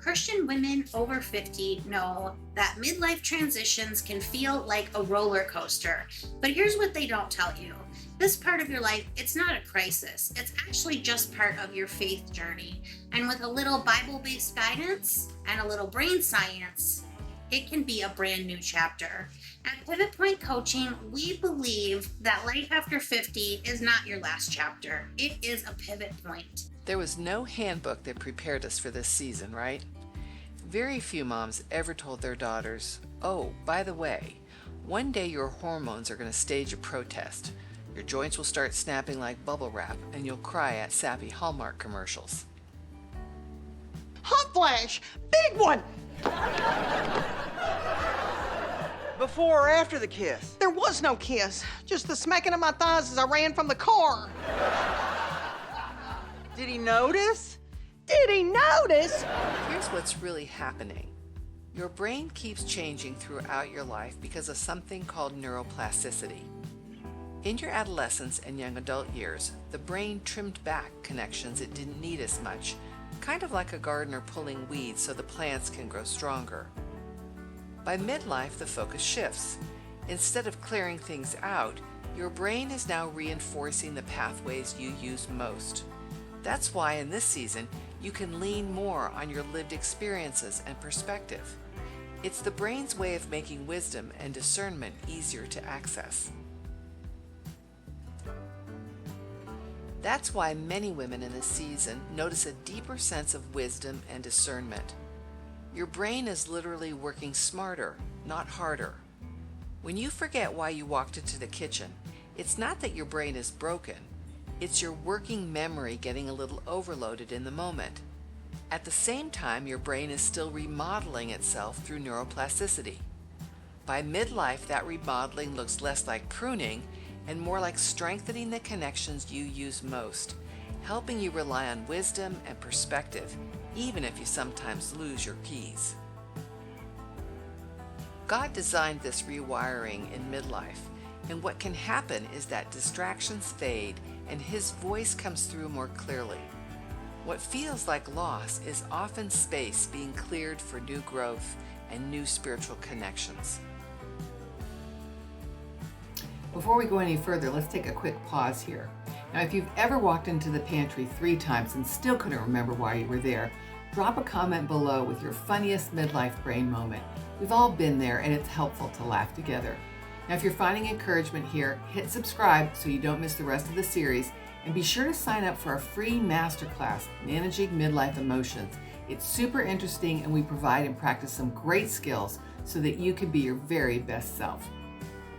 Christian women over 50 know that midlife transitions can feel like a roller coaster. But here's what they don't tell you. This part of your life, it's not a crisis. It's actually just part of your faith journey. And with a little Bible-based guidance and a little brain science, it can be a brand new chapter. At Pivot Point Coaching, we believe that life after 50 is not your last chapter. It is a pivot point. There was no handbook that prepared us for this season, right? Very few moms ever told their daughters, oh, by the way, one day your hormones are going to stage a protest. Your joints will start snapping like bubble wrap, and you'll cry at sappy Hallmark commercials. Hot flash! Big one! Before or after the kiss? There was no kiss. Just the smacking of my thighs as I ran from the car. Did he notice? Did he notice? Here's what's really happening. Your brain keeps changing throughout your life because of something called neuroplasticity. In your adolescence and young adult years, the brain trimmed back connections it didn't need as much, kind of like a gardener pulling weeds so the plants can grow stronger. By midlife, the focus shifts. Instead of clearing things out, your brain is now reinforcing the pathways you use most. That's why in this season, you can lean more on your lived experiences and perspective. It's the brain's way of making wisdom and discernment easier to access. That's why many women in this season notice a deeper sense of wisdom and discernment. Your brain is literally working smarter, not harder. When you forget why you walked into the kitchen, it's not that your brain is broken. It's your working memory getting a little overloaded in the moment. At the same time, your brain is still remodeling itself through neuroplasticity. By midlife, that remodeling looks less like pruning and more like strengthening the connections you use most, helping you rely on wisdom and perspective, even if you sometimes lose your keys. God designed this rewiring in midlife, and what can happen is that distractions fade and His voice comes through more clearly. What feels like loss is often space being cleared for new growth and new spiritual connections. Before we go any further, let's take a quick pause here. Now, if you've ever walked into the pantry 3 times and still couldn't remember why you were there, drop a comment below with your funniest midlife brain moment. We've all been there, and it's helpful to laugh together. Now, if you're finding encouragement here, hit subscribe so you don't miss the rest of the series, and be sure to sign up for our free Masterclass, Managing Midlife Emotions. It's super interesting, and we provide and practice some great skills so that you can be your very best self.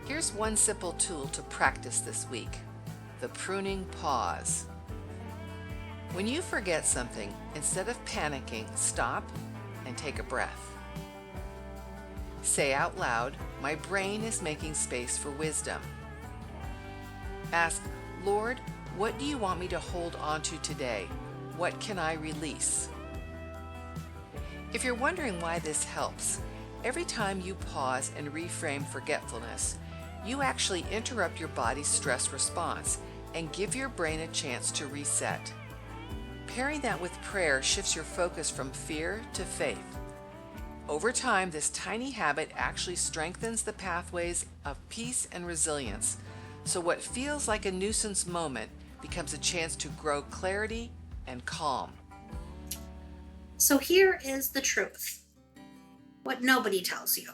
Here's one simple tool to practice this week: the pruning pause. When you forget something, instead of panicking, stop and take a breath. Say out loud, my brain is making space for wisdom. Ask, Lord, what do you want me to hold on to today? What can I release? If you're wondering why this helps, every time you pause and reframe forgetfulness, you actually interrupt your body's stress response and give your brain a chance to reset. Pairing that with prayer shifts your focus from fear to faith. Over time, this tiny habit actually strengthens the pathways of peace and resilience, so what feels like a nuisance moment becomes a chance to grow clarity and calm. So here is the truth. What nobody tells you.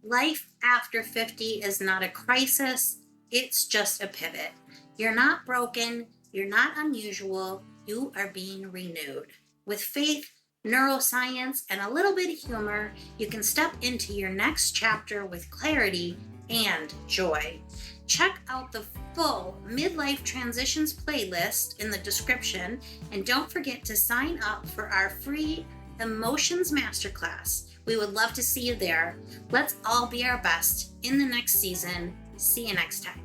Life after 50 is not a crisis, it's just a pivot. You're not broken, you're not unusual, you are being renewed. With faith, neuroscience, and a little bit of humor, you can step into your next chapter with clarity and joy. Check out the full Midlife Transitions playlist in the description, and don't forget to sign up for our free Emotions Masterclass. We would love to see you there. Let's all be our best in the next season. See you next time.